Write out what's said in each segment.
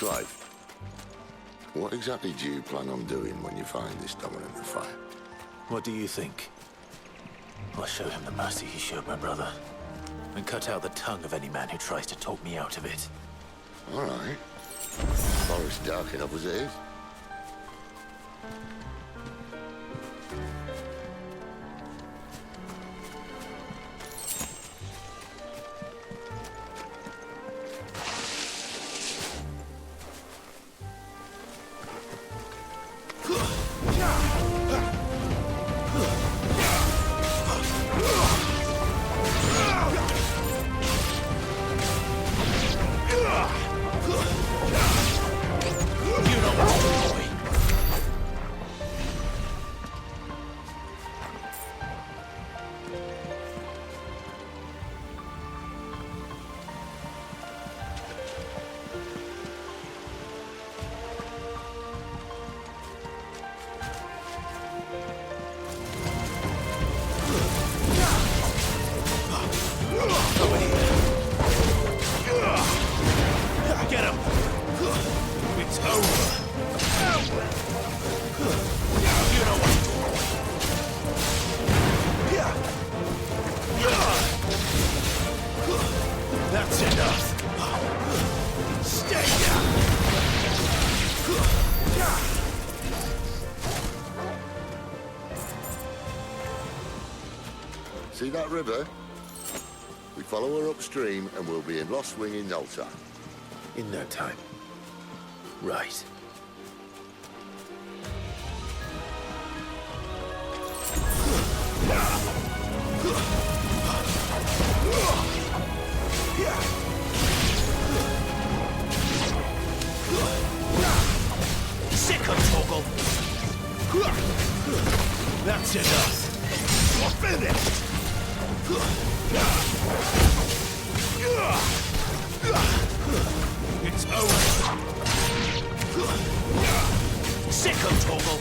Clive, what exactly do you plan on doing when you find this dominant of fire? What do you think? I'll show him the mercy he showed my brother, and cut out the tongue of any man who tries to talk me out of it. All right. Forest dark enough as it is. That's enough. Stay down. See that river? We follow her upstream and we'll be in Lost Wing in no time. In no time. Right. Sick of Toggle. That's enough. You're finished. It's over. Sick of Toggle.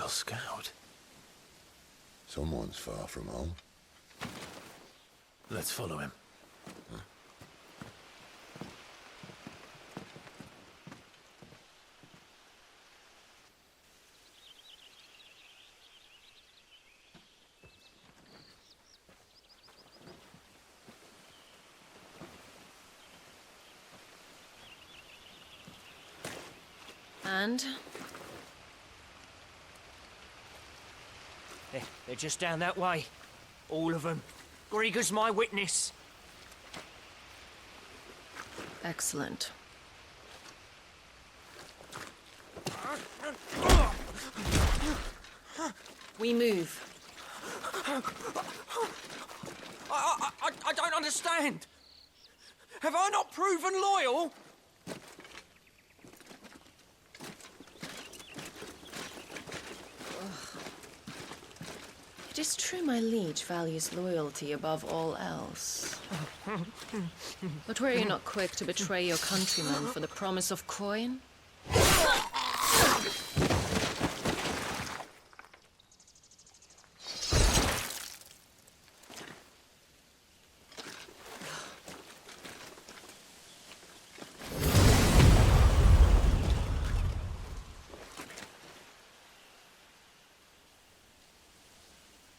Girl Scout. Someone's far from home. Let's follow him. And? They're just down that way. All of them. Grieger's my witness. Excellent. We move. I don't understand. Have I not proven loyal? It is true my liege values loyalty above all else. But were you not quick to betray your countrymen for the promise of coin?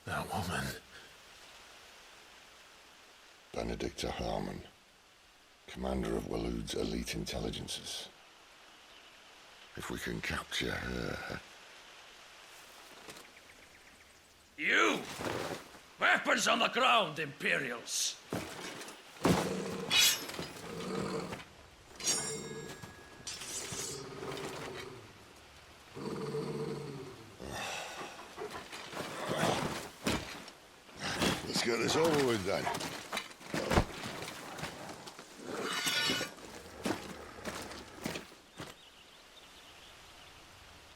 That woman. Benedikta Harmon, commander of Waloed's elite intelligences. If we can capture her... You! Weapons on the ground, Imperials! Let's get this over with then.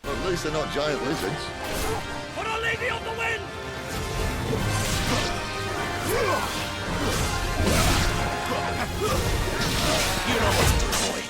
At least they're not giant lizards. Put a lady on the wind! You know what to do, boy.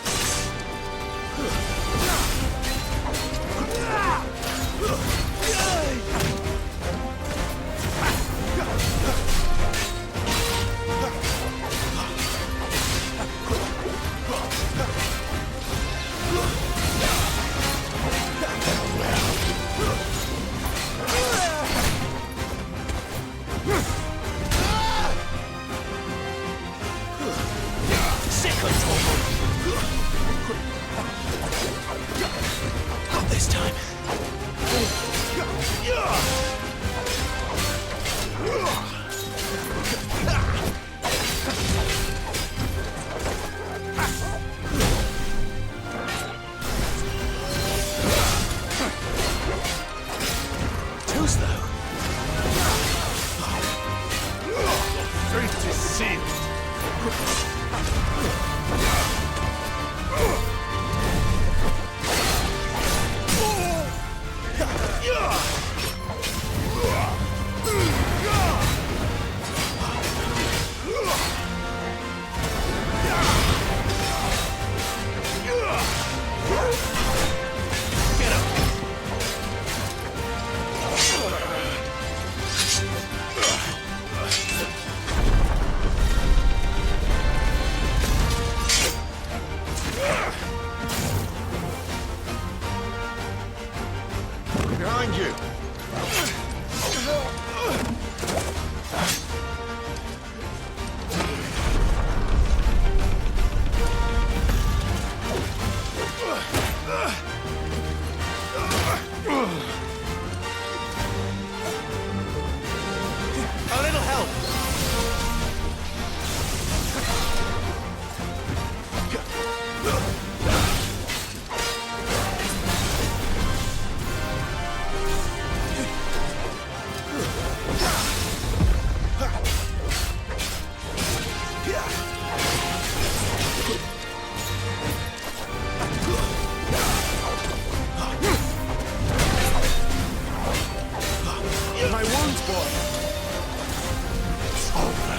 Not this time. Two's though. Fate is sealed. Behind you! A little help. My wounds, boy! It's over.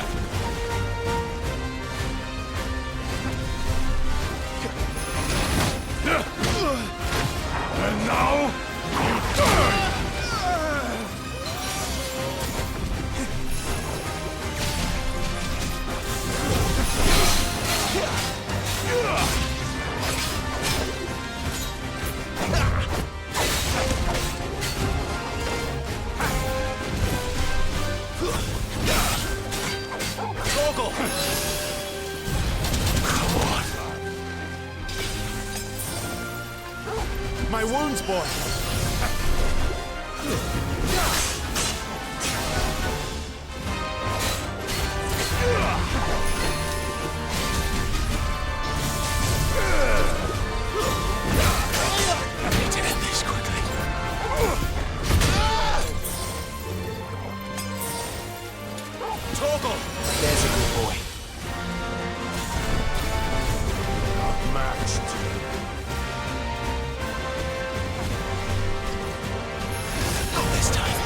my wounds, boy! I need to end this quickly. Torgal! There's a good boy. Not matched. Not this time.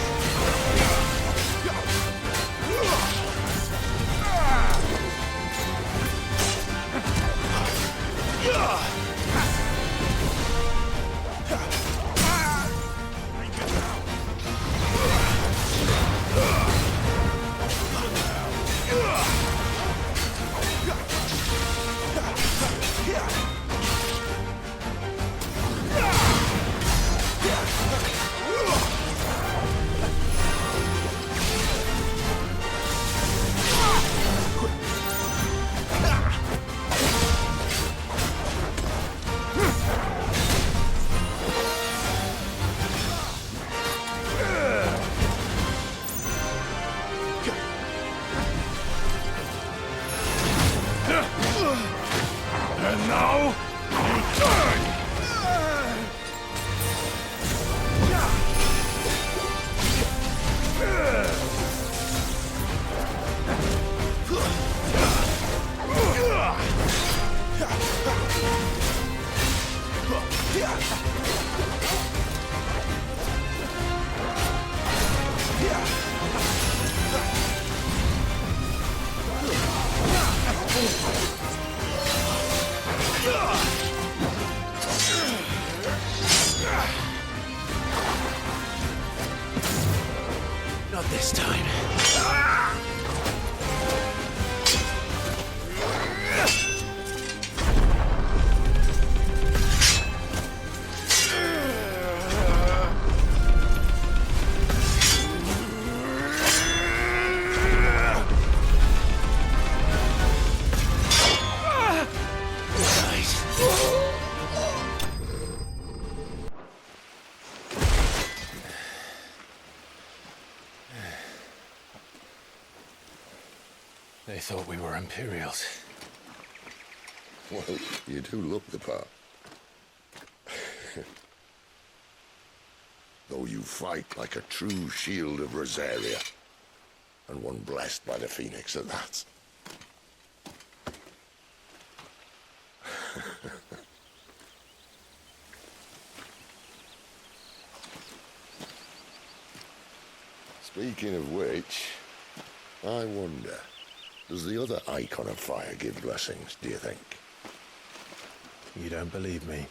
And now, return! Not this time. They thought we were Imperials. Well, you do look the part. Though you fight like a true shield of Rosaria, and one blessed by the Phoenix at that. Speaking of which, I wonder, does the other icon of fire give blessings, do you think? You don't believe me?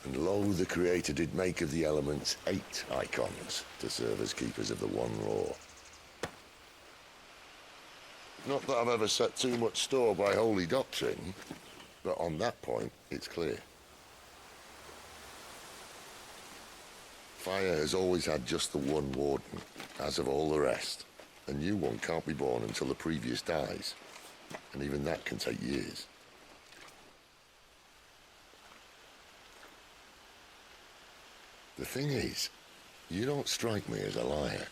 And lo, the Creator did make of the elements 8 icons to serve as keepers of the one law. Not that I've ever set too much store by holy doctrine, but on that point, it's clear. Fire has always had just the one warden, as of all the rest. A new one can't be born until the previous dies, and even that can take years. The thing is, you don't strike me as a liar.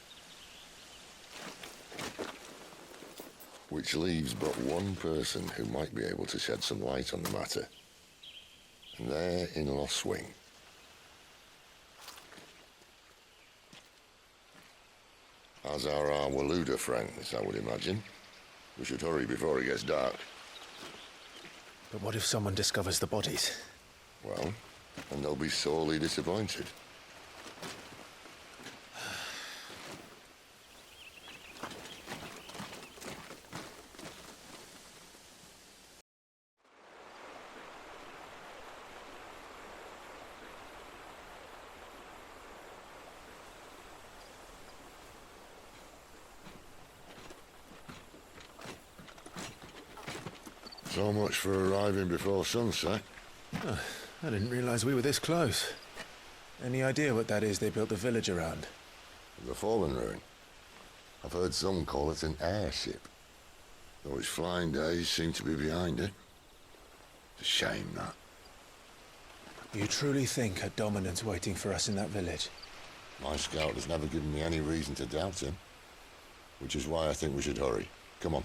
Which leaves but one person who might be able to shed some light on the matter. And they're in Lost Wing. As are our Waluda friends, I would imagine. We should hurry before it gets dark. But what if someone discovers the bodies? Well, and they'll be sorely disappointed. So much for arriving before sunset. Oh, I didn't realize we were this close. Any idea what that is they built the village around? The Fallen Ruin. I've heard some call it an airship. Though its flying days seem to be behind it. It's a shame, that. You truly think a dominant's waiting for us in that village? My scout has never given me any reason to doubt him. Which is why I think we should hurry. Come on.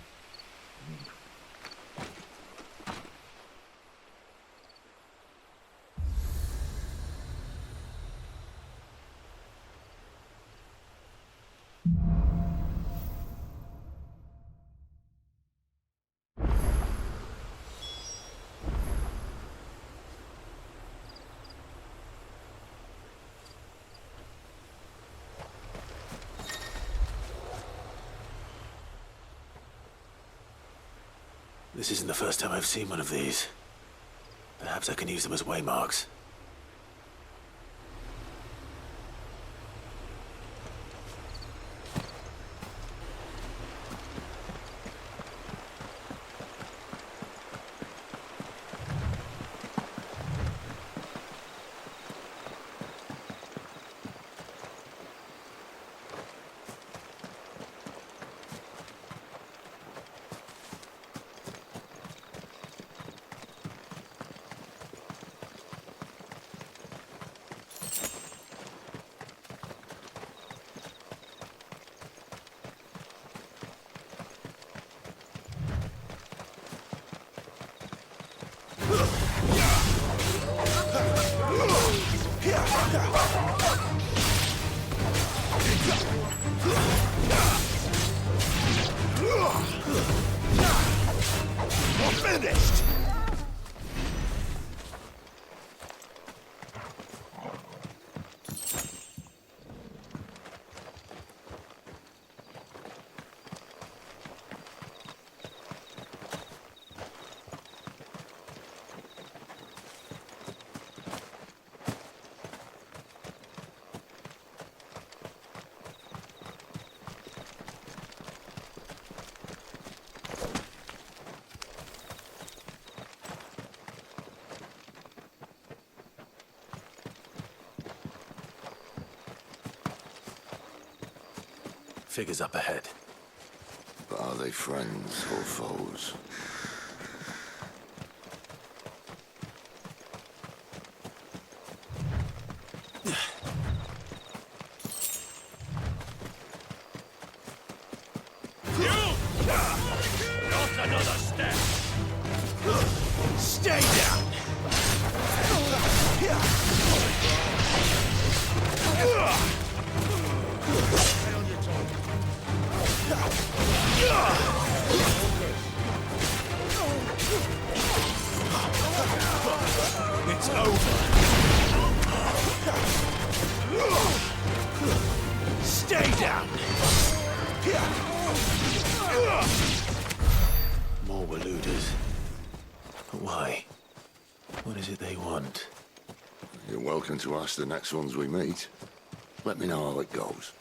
This isn't the first time I've seen one of these. Perhaps I can use them as waymarks. Finished! Figures up ahead. But are they friends or foes? Not another step! Stay down! It's over! Stay down! More Waluders. But why? What is it they want? You're welcome to ask the next ones we meet. Let me know how it goes.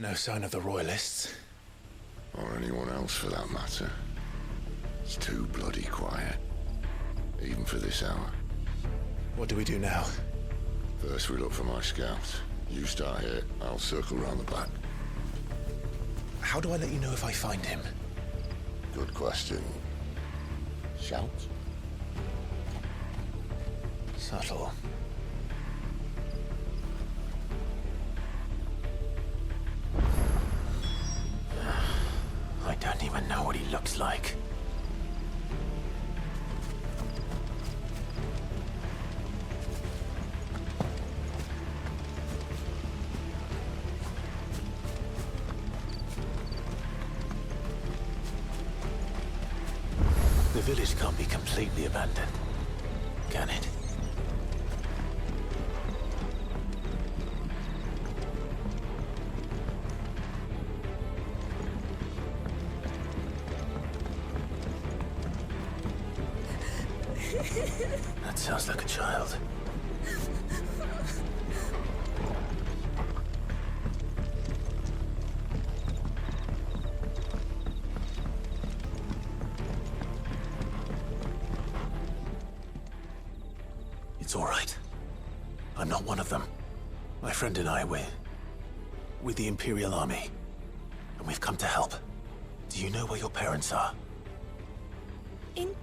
No sign of the royalists. Or anyone else for that matter. It's too bloody quiet. Even for this hour. What do we do now? First we look for my scouts. You start here, I'll circle round the back. How do I let you know if I find him? Good question. Shout? Subtle. I don't even know what he looks like. The village can't be completely abandoned, can it? That sounds like a child. It's all right. I'm not one of them. My friend and I, we're with the Imperial Army. And we've come to help. Do you know where your parents are? In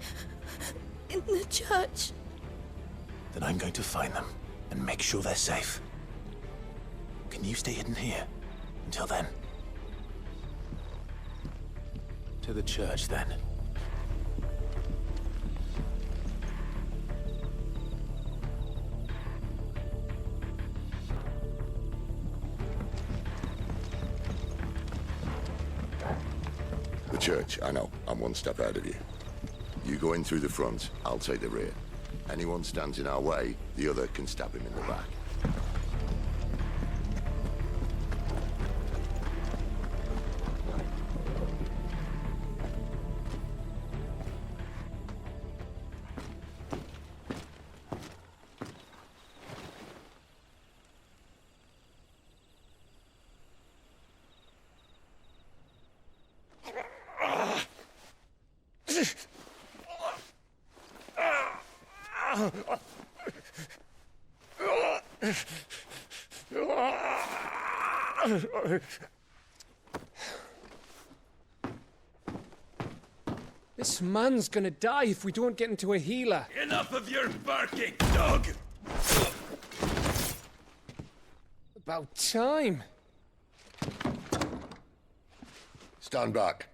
the church. Then I'm going to find them and make sure they're safe. Can you stay hidden here until then? To the church, then. The church, I know. I'm one step ahead of you. You go in through the front, I'll take the rear. Anyone stands in our way, the other can stab him in the back. This man's gonna die if we don't get into a healer. Enough of your barking, dog! About time. Stand back.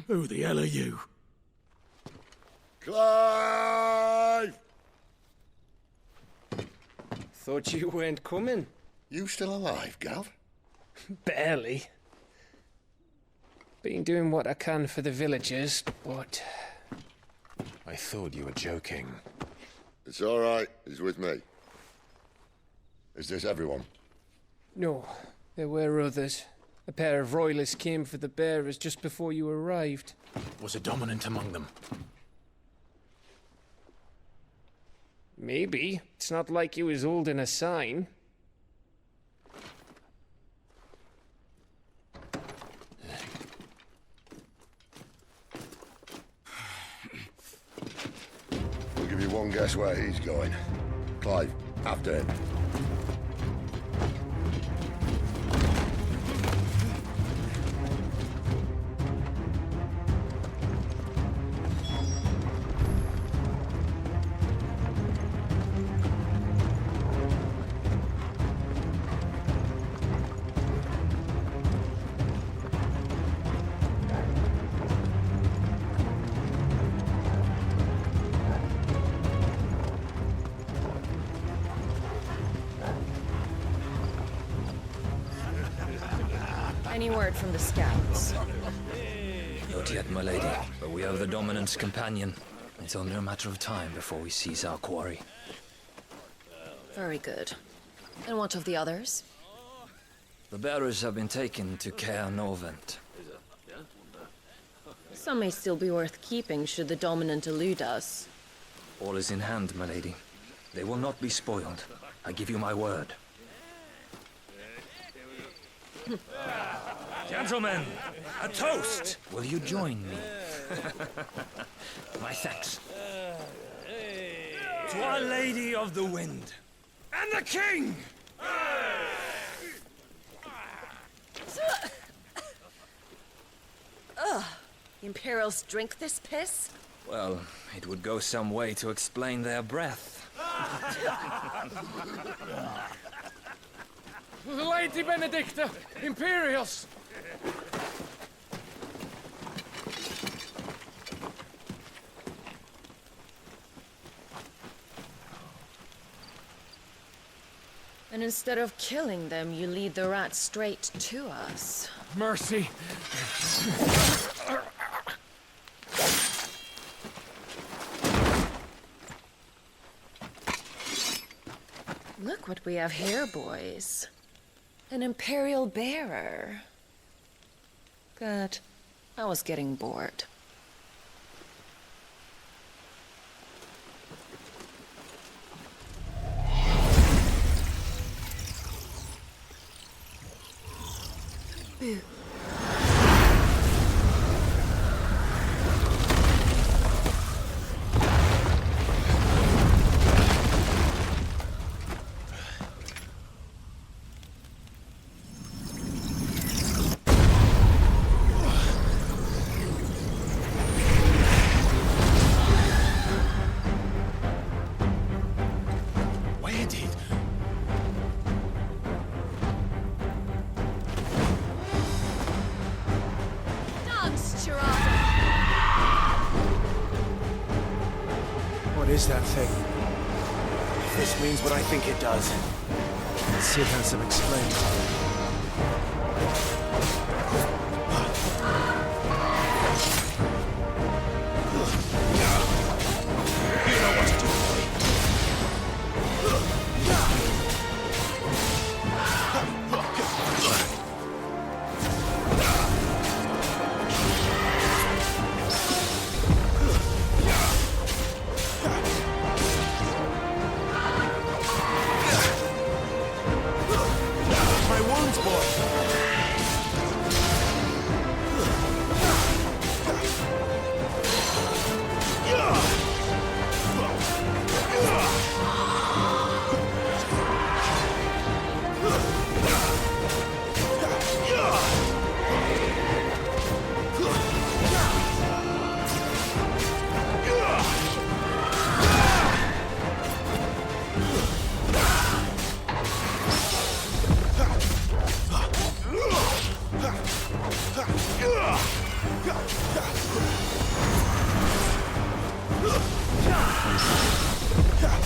Who the hell are you? Clive! Thought you weren't coming. You still alive, Gav? Barely. Been doing what I can for the villagers, but... I thought you were joking. It's all right. He's with me. Is this everyone? No, there were others. A pair of royalists came for the bearers just before you arrived. Was a dominant among them? Maybe. It's not like he was holding a sign. We'll give you one guess where he's going. Clive, after him. Any word from the scouts? Not yet, my lady, but we have the dominant's companion. It's only a matter of time before we seize our quarry. Very good. And what of the others? The bearers have been taken to Caer Norvent. Some may still be worth keeping should the dominant elude us. All is in hand, my lady. They will not be spoiled. I give you my word. Gentlemen, a toast! Will you join me? My thanks. To Our Lady of the Wind. And the King! Ugh. Imperials drink this piss? Well, it would go some way to explain their breath. Lady Benedikta! Imperials! And instead of killing them, you lead the rats straight to us. Mercy! Look what we have here, boys. An Imperial bearer. Good. I was getting bored. Boo. What is that thing? If this means what I think it does, Sid has some explaining.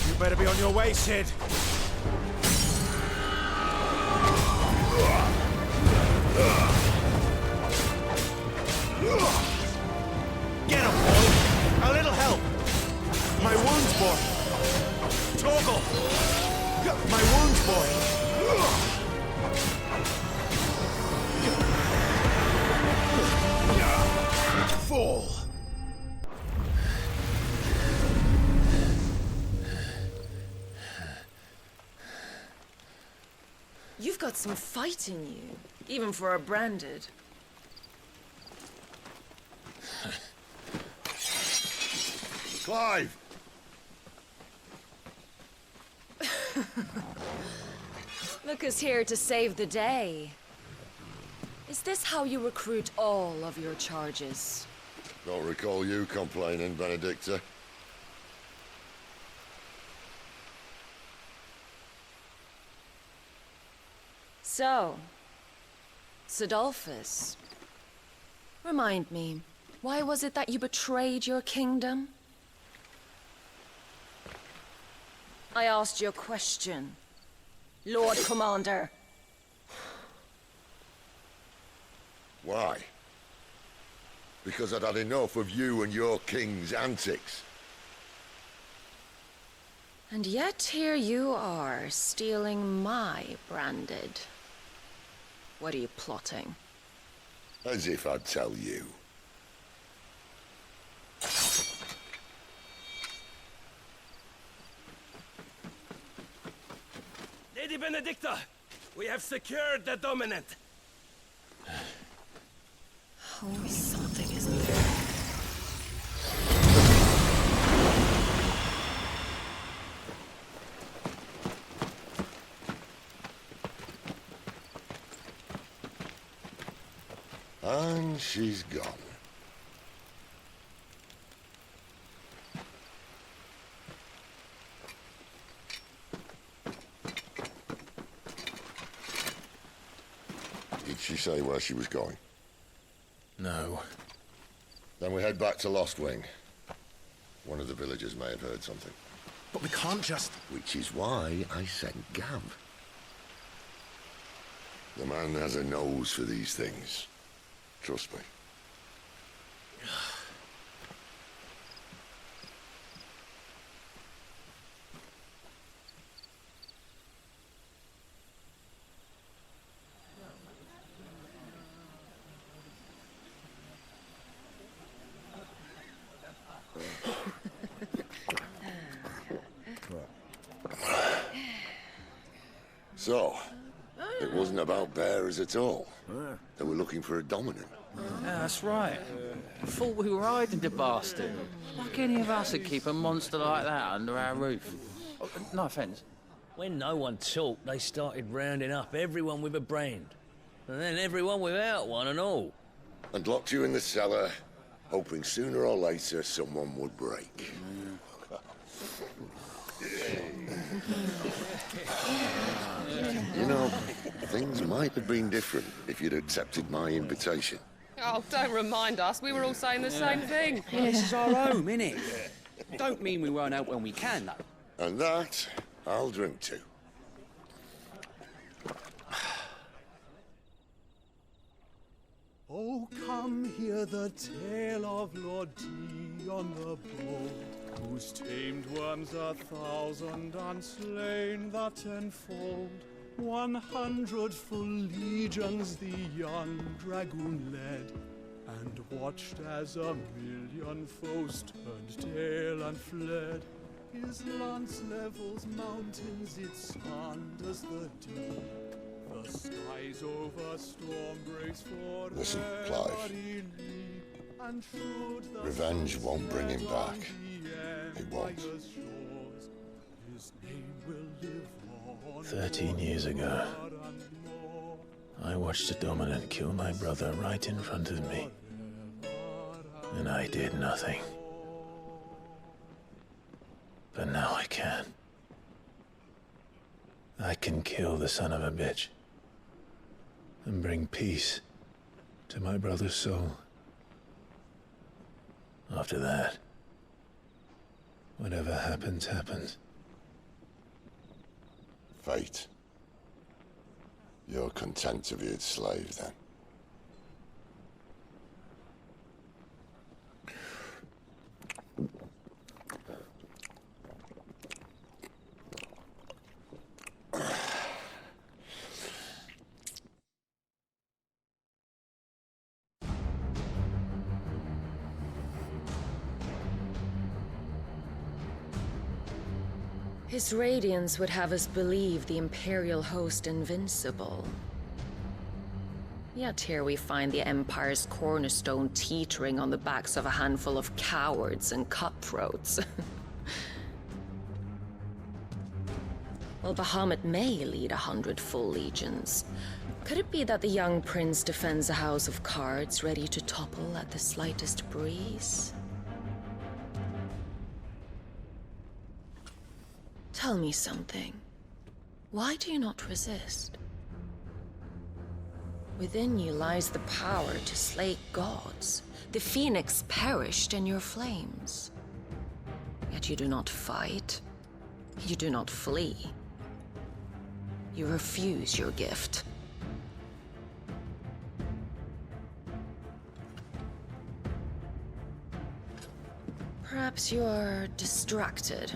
You better be on your way, Sid. Get him, boy! A little help! My wounds, boy! Toggle! My wounds, boy! Fall! You've got some fight in you, even for a branded. Clive! Look who's here to save the day. Is this how you recruit all of your charges? Don't recall you complaining, Benedikta. So, Sidolphus, remind me, why was it that you betrayed your kingdom? I asked you a question, Lord Commander. Why? Because I'd had enough of you and your king's antics. And yet here you are, stealing my branded. What are you plotting? As if I'd tell you. Lady Benedikta, we have secured the dominant. Always something, isn't there? And she's gone. Did she say where she was going? No. Then we head back to Lost Wing. One of the villagers may have heard something. But we can't just... Which is why I sent Gav. The man has a nose for these things. Trust me. So, it wasn't about bears at all. They were looking for a dominant. Yeah, that's right. Thought we were hiding the bastard. Like any of us would keep a monster like that under our roof. Oh, no offence. When no one talked, they started rounding up everyone with a brand. And then everyone without one and all. And locked you in the cellar, hoping sooner or later someone would break. You know, things might have been different if you'd accepted my invitation. Oh, don't remind us. We were all saying the same thing. Well, this is our home, innit? Don't mean we won't help when we can, though. And that, I'll drink to. Oh, come hear the tale of Lord T on the bold, whose tamed worms 1,000 and slain the tenfold. 100 full legions the young dragoon led, and watched as 1,000,000 foes turned tail and fled. His lance levels mountains, it sanders the deep. The skies over storm breaks for Listen, Clive. and Revenge won't bring him back. It won't. His name will live on 13 years ago, I watched a dominant kill my brother right in front of me. And I did nothing. But now I can. I can kill the son of a bitch and bring peace to my brother's soul. After that, whatever happens, happens. Fate. You're content to be its slave, then? His radiance would have us believe the Imperial host invincible. Yet here we find the Empire's cornerstone teetering on the backs of a handful of cowards and cutthroats. Well, Bahamut may lead 100 full legions. Could it be that the young prince defends a house of cards ready to topple at the slightest breeze? Tell me something. Why do you not resist? Within you lies the power to slay gods. The phoenix perished in your flames. Yet you do not fight. You do not flee. You refuse your gift. Perhaps you are distracted.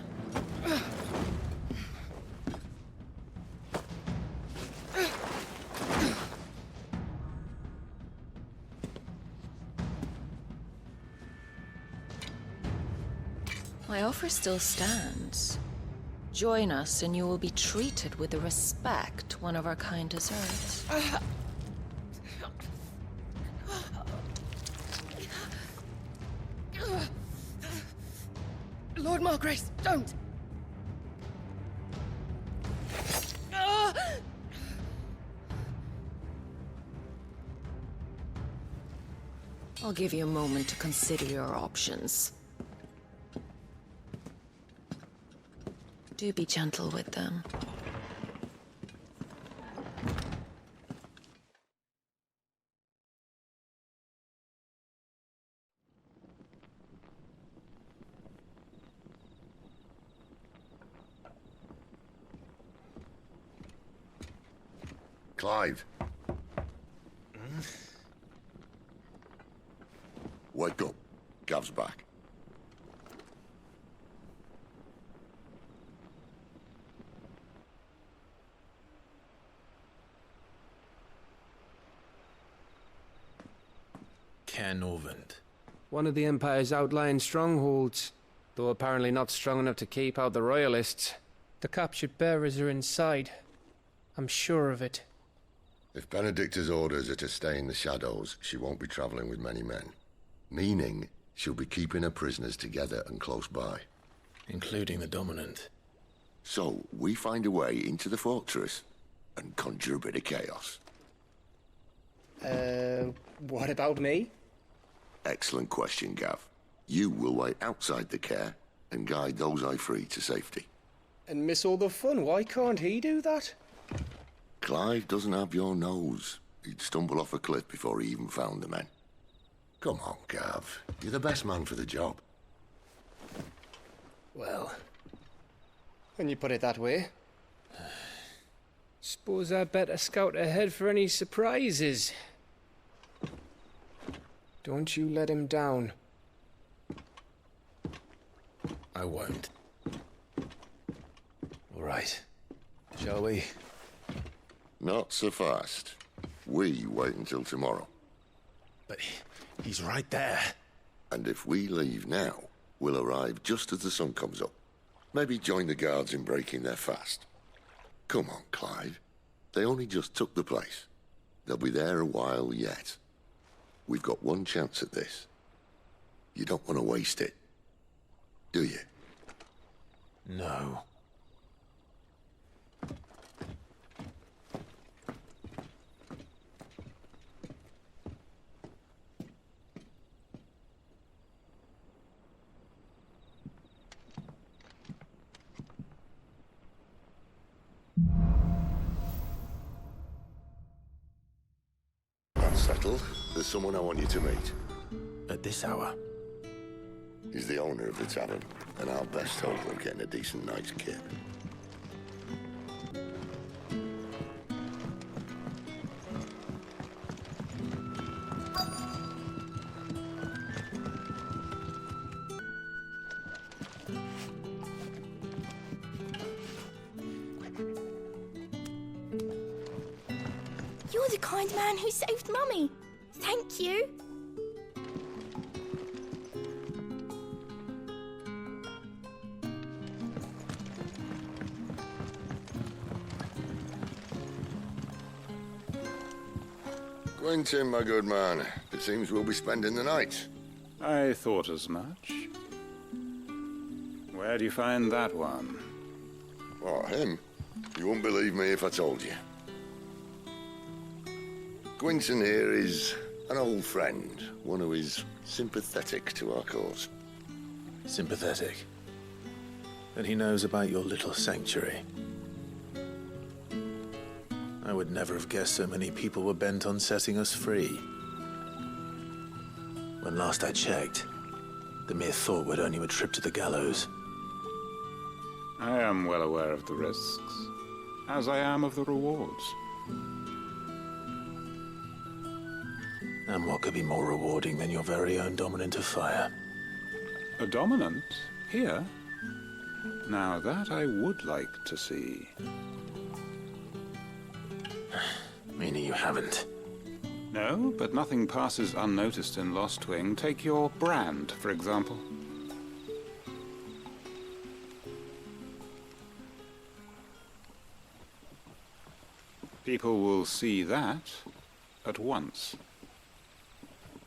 My offer still stands. Join us and you will be treated with the respect one of our kind deserves. Lord Margrace, don't! I'll give you a moment to consider your options. Do be gentle with them. Clive. Wake up. Gav's back. Caer Norvent. One of the Empire's outlying strongholds, though apparently not strong enough to keep out the Royalists. The captured bearers are inside. I'm sure of it. If Benedikta's orders are to stay in the shadows, she won't be traveling with many men. Meaning, she'll be keeping her prisoners together and close by. Including the dominant. So, we find a way into the fortress and conjure a bit of chaos. What about me? Excellent question, Gav. You will wait outside the Caer and guide those I free to safety. And miss all the fun. Why can't he do that? Clive doesn't have your nose. He'd stumble off a cliff before he even found the men. Come on, Gav. You're the best man for the job. Well, when you put it that way. Suppose I'd better scout ahead for any surprises. Don't you let him down. I won't. All right. Shall we? Not so fast. We wait until tomorrow. But he's right there. And if we leave now, we'll arrive just as the sun comes up. Maybe join the guards in breaking their fast. Come on, Clive. They only just took the place. They'll be there a while yet. We've got one chance at this. You don't want to waste it, do you? No. Settled. There's someone I want you to meet. At this hour? He's the owner of the tavern, and our best hope of getting a decent night's kip. You're the kind man who saved Mummy. Thank you. Quentin, my good man. It seems we'll be spending the night. I thought as much. Where do you find that one? Oh, him? You wouldn't believe me if I told you. Quentin here is an old friend, one who is sympathetic to our cause. Sympathetic? Then he knows about your little sanctuary. I would never have guessed so many people were bent on setting us free. When last I checked, the mere thought would earn you a trip to the gallows. I am well aware of the risks, as I am of the rewards. And what could be more rewarding than your very own dominant of fire? A dominant? Here? Now that I would like to see. Meaning you haven't? No, but nothing passes unnoticed in Lost Wing. Take your brand, for example. People will see that at once.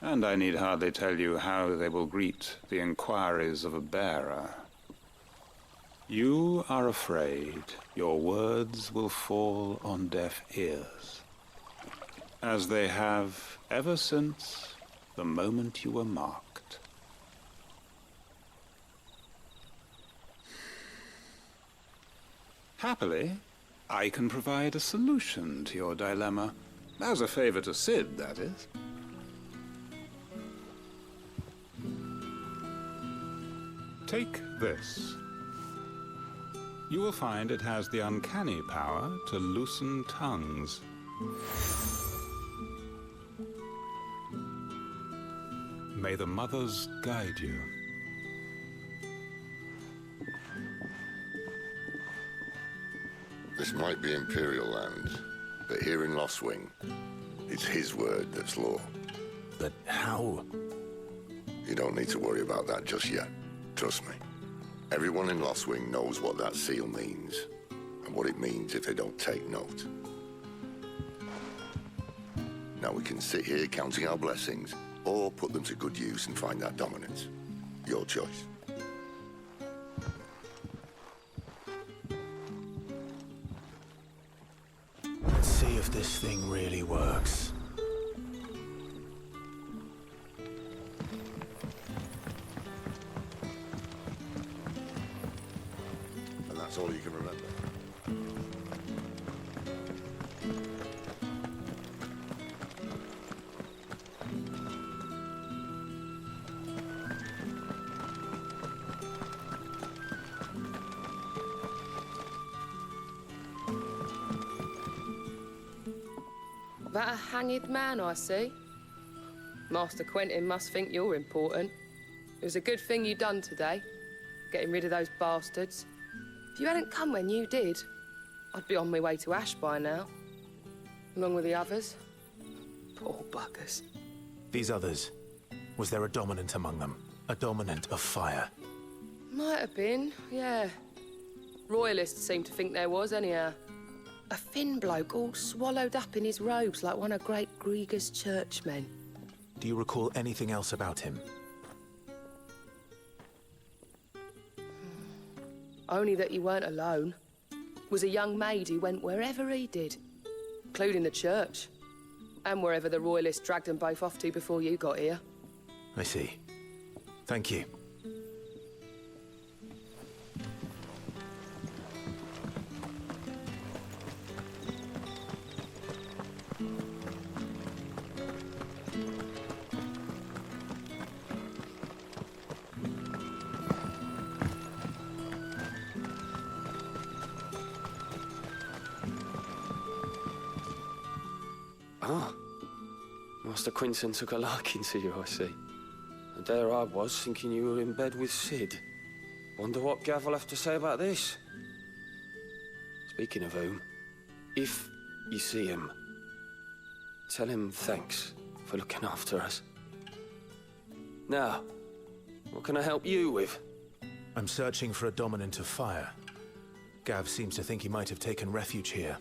And I need hardly tell you how they will greet the inquiries of a bearer. You are afraid your words will fall on deaf ears, as they have ever since the moment you were marked. Happily, I can provide a solution to your dilemma. As a favor to Sid, that is. Take this. You will find it has the uncanny power to loosen tongues. May the mothers guide you. This might be Imperial land, but here in Lostwing, it's his word that's law. But how? You don't need to worry about that just yet. Trust me. Everyone in Lostwing knows what that seal means, and what it means if they don't take note. Now we can sit here counting our blessings, or put them to good use and find that dominance. Your choice. Let's see if this thing really works. And that's all you can remember. That a hanged man I see? Master Quentin must think you're important. It was a good thing you done today, getting rid of those bastards. If you hadn't come when you did, I'd be on my way to Ash by now, along with the others. Poor buggers. These others, was there a dominant among them? A dominant of fire? Might have been, yeah. Royalists seem to think there was, anyhow. A thin bloke all swallowed up in his robes like one of Great Grieger's churchmen. Do you recall anything else about him? Only that he weren't alone. Was a young maid who went wherever he did, including the church, and wherever the Royalists dragged them both off to before you got here. I see. Thank you. Ah, Master Quinton took a liking to you, I see. And there I was, thinking you were in bed with Sid. Wonder what Gav will have to say about this. Speaking of whom, if you see him, tell him thanks for looking after us. Now, what can I help you with? I'm searching for a dominant of fire. Gav seems to think he might have taken refuge here.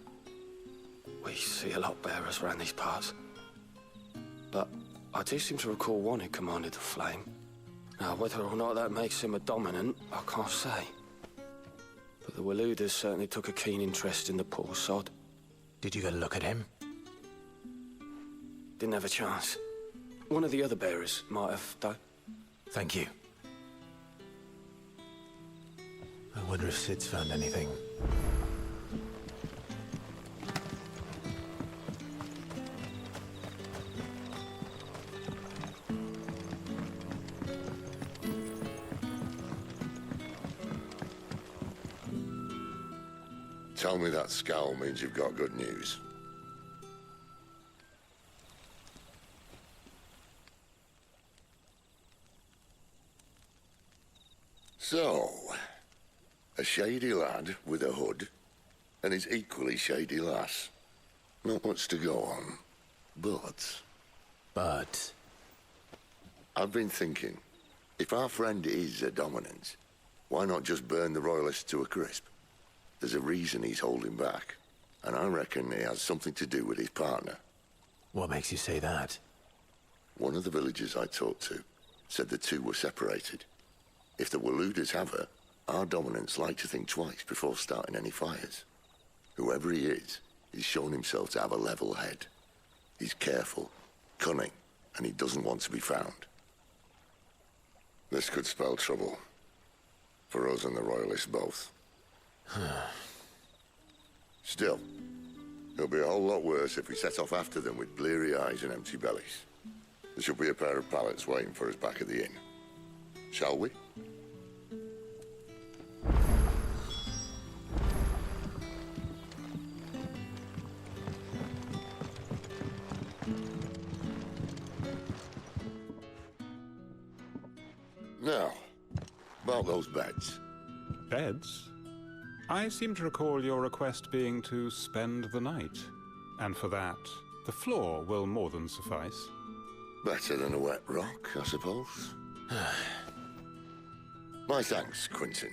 We see a lot bearers around these parts. But I do seem to recall one who commanded the flame. Now, whether or not that makes him a dominant, I can't say. But the Waluders certainly took a keen interest in the poor sod. Did you get a look at him? Didn't have a chance. One of the other bearers might have, though. Thank you. I wonder if Sid's found anything. Tell me that scowl means you've got good news. So, a shady lad with a hood, and his equally shady lass. Not much to go on, but... I've been thinking, if our friend is a dominant, why not just burn the Royalists to a crisp? There's a reason he's holding back, And I reckon it has something to do with his partner. What makes you say that? One of the villagers I talked to said the two were separated. If the Waluders have her, our dominants like to think twice before starting any fires. Whoever he is, he's shown himself to have a level head. He's careful, cunning, and he doesn't want to be found. This could spell trouble. For us and the Royalists both. Still, it'll be a whole lot worse if we set off after them with bleary eyes and empty bellies. There should be a pair of pallets waiting for us back at the inn. Shall we? Now, about those beds. Beds? I seem to recall your request being to spend the night. And for that, the floor will more than suffice. Better than a wet rock, I suppose. My thanks, Quinton.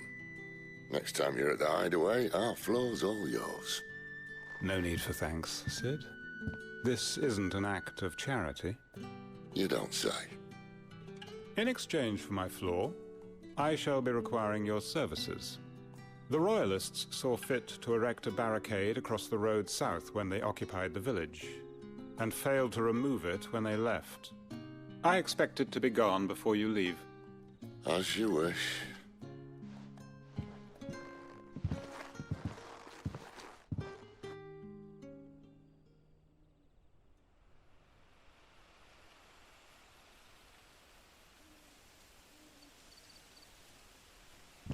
Next time you're at the hideaway, our floor's all yours. No need for thanks, Sid. This isn't an act of charity. You don't say. In exchange for my floor, I shall be requiring your services. The Royalists saw fit to erect a barricade across the road south when they occupied the village, and failed to remove it when they left. I expect it to be gone before you leave. As you wish.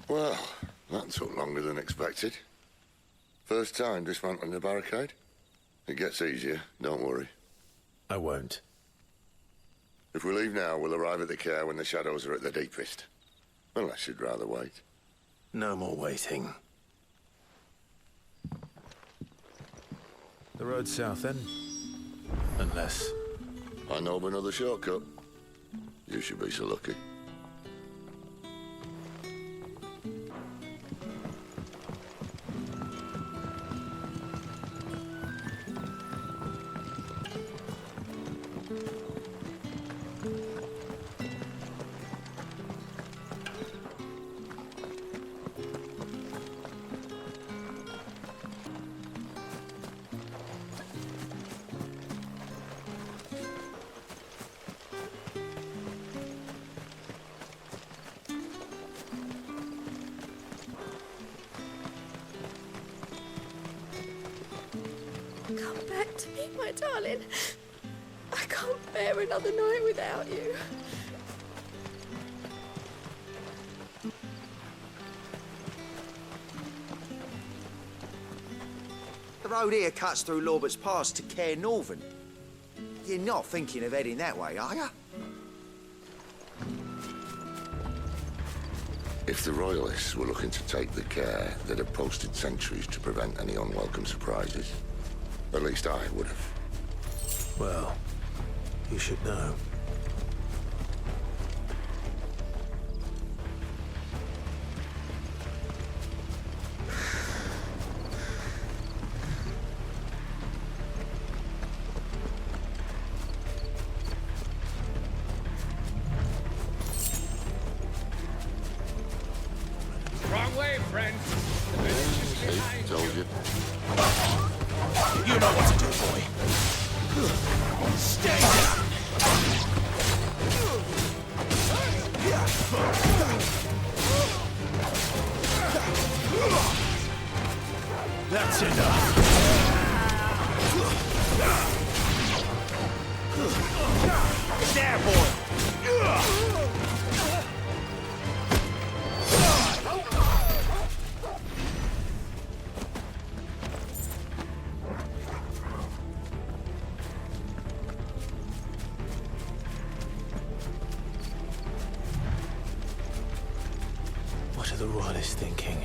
Well, that took longer than expected. First time dismantling the barricade? It gets easier, don't worry. I won't. If we leave now, we'll arrive at the Caer when the shadows are at their deepest. Unless you'd rather wait. No more waiting. The road south, then? Unless... I know of another shortcut. You should be so lucky. Come back to me, my darling. I can't bear another night without you. The road here cuts through Lorbert's Pass to Caer Norvent. You're not thinking of heading that way, are you? If the Royalists were looking to take the Caer, they'd have posted sentries to prevent any unwelcome surprises. At least I would have. Well, you should know. Wrong way, friend. The village is behind Told you. You know what to do, boy. Stay down. That's enough. There, boy. What are the Royalists thinking?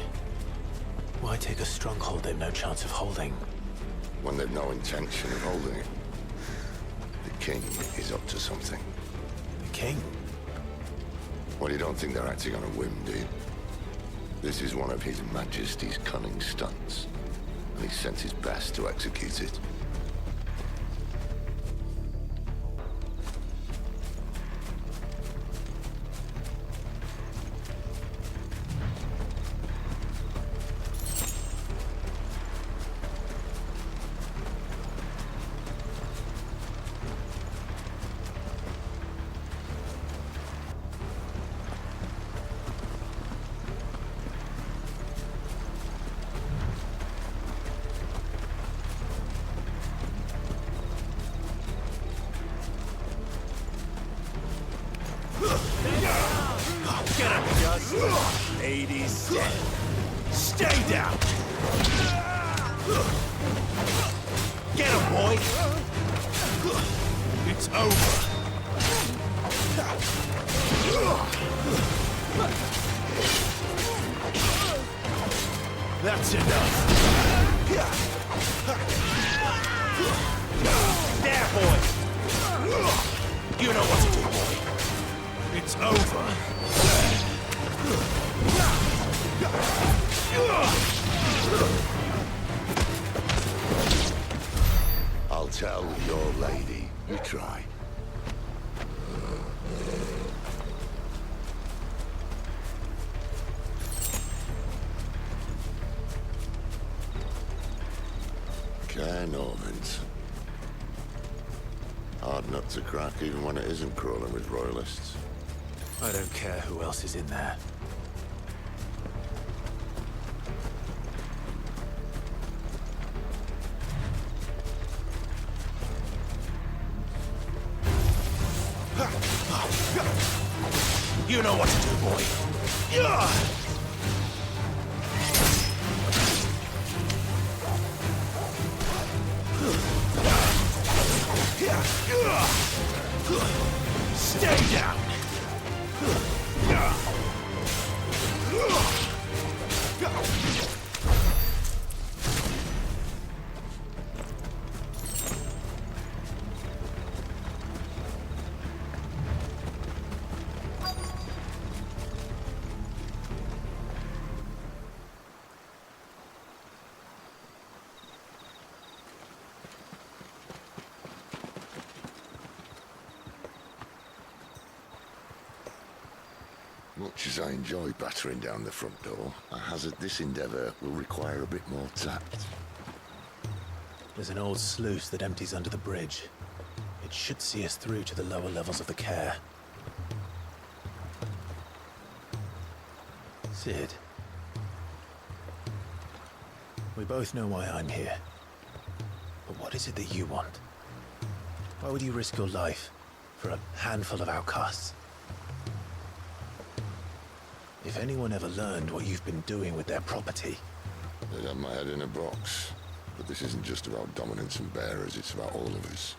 Why take a stronghold they've no chance of holding? When they've no intention of holding it. The king is up to something. The king? Well, you don't think they're acting on a whim, do you? This is one of His Majesty's cunning stunts. and he sent his best to execute it. Ladies, stay down. Get him, boy. It's over. That's enough. There, boy. You know what to do, boy. It's over. I'll tell your lady. You try. Caer Norvent. Hard nut to crack even when it isn't crawling with royalists. I don't care who else is in there. You know what to do, boy. Stay down. Much as I enjoy battering down the front door, I hazard this endeavour will require a bit more tact. There's an old sluice that empties under the bridge. It should see us through to the lower levels of the Caer. Cid. We both know why I'm here. But what is it that you want? Why would you risk your life for a handful of outcasts? If anyone ever learned what you've been doing with their property... They'd have my head in a box. But this isn't just about dominance and bearers, it's about all of us.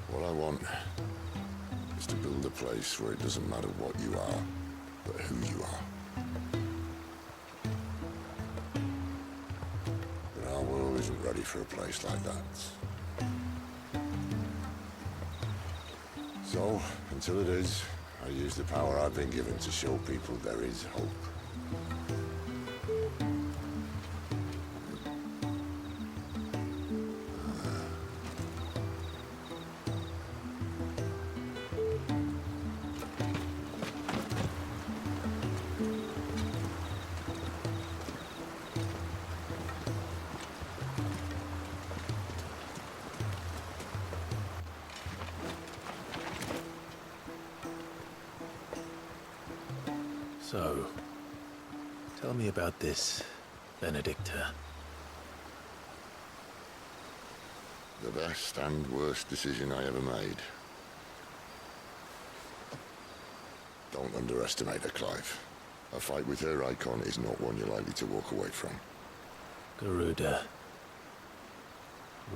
What I want is to build a place where it doesn't matter what you are, but who you are. But our world isn't ready for a place like that. So, until it is, I use the power I've been given to show people there is hope. So, tell me about this Benedikta. The best and worst decision I ever made. Don't underestimate her, Clive. A fight with her icon is not one you're likely to walk away from. Garuda.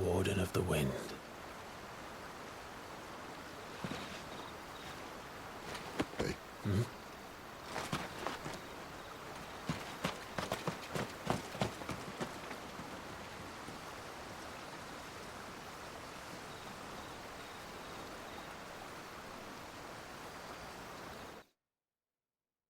Warden of the Wind. Hey. Hmm?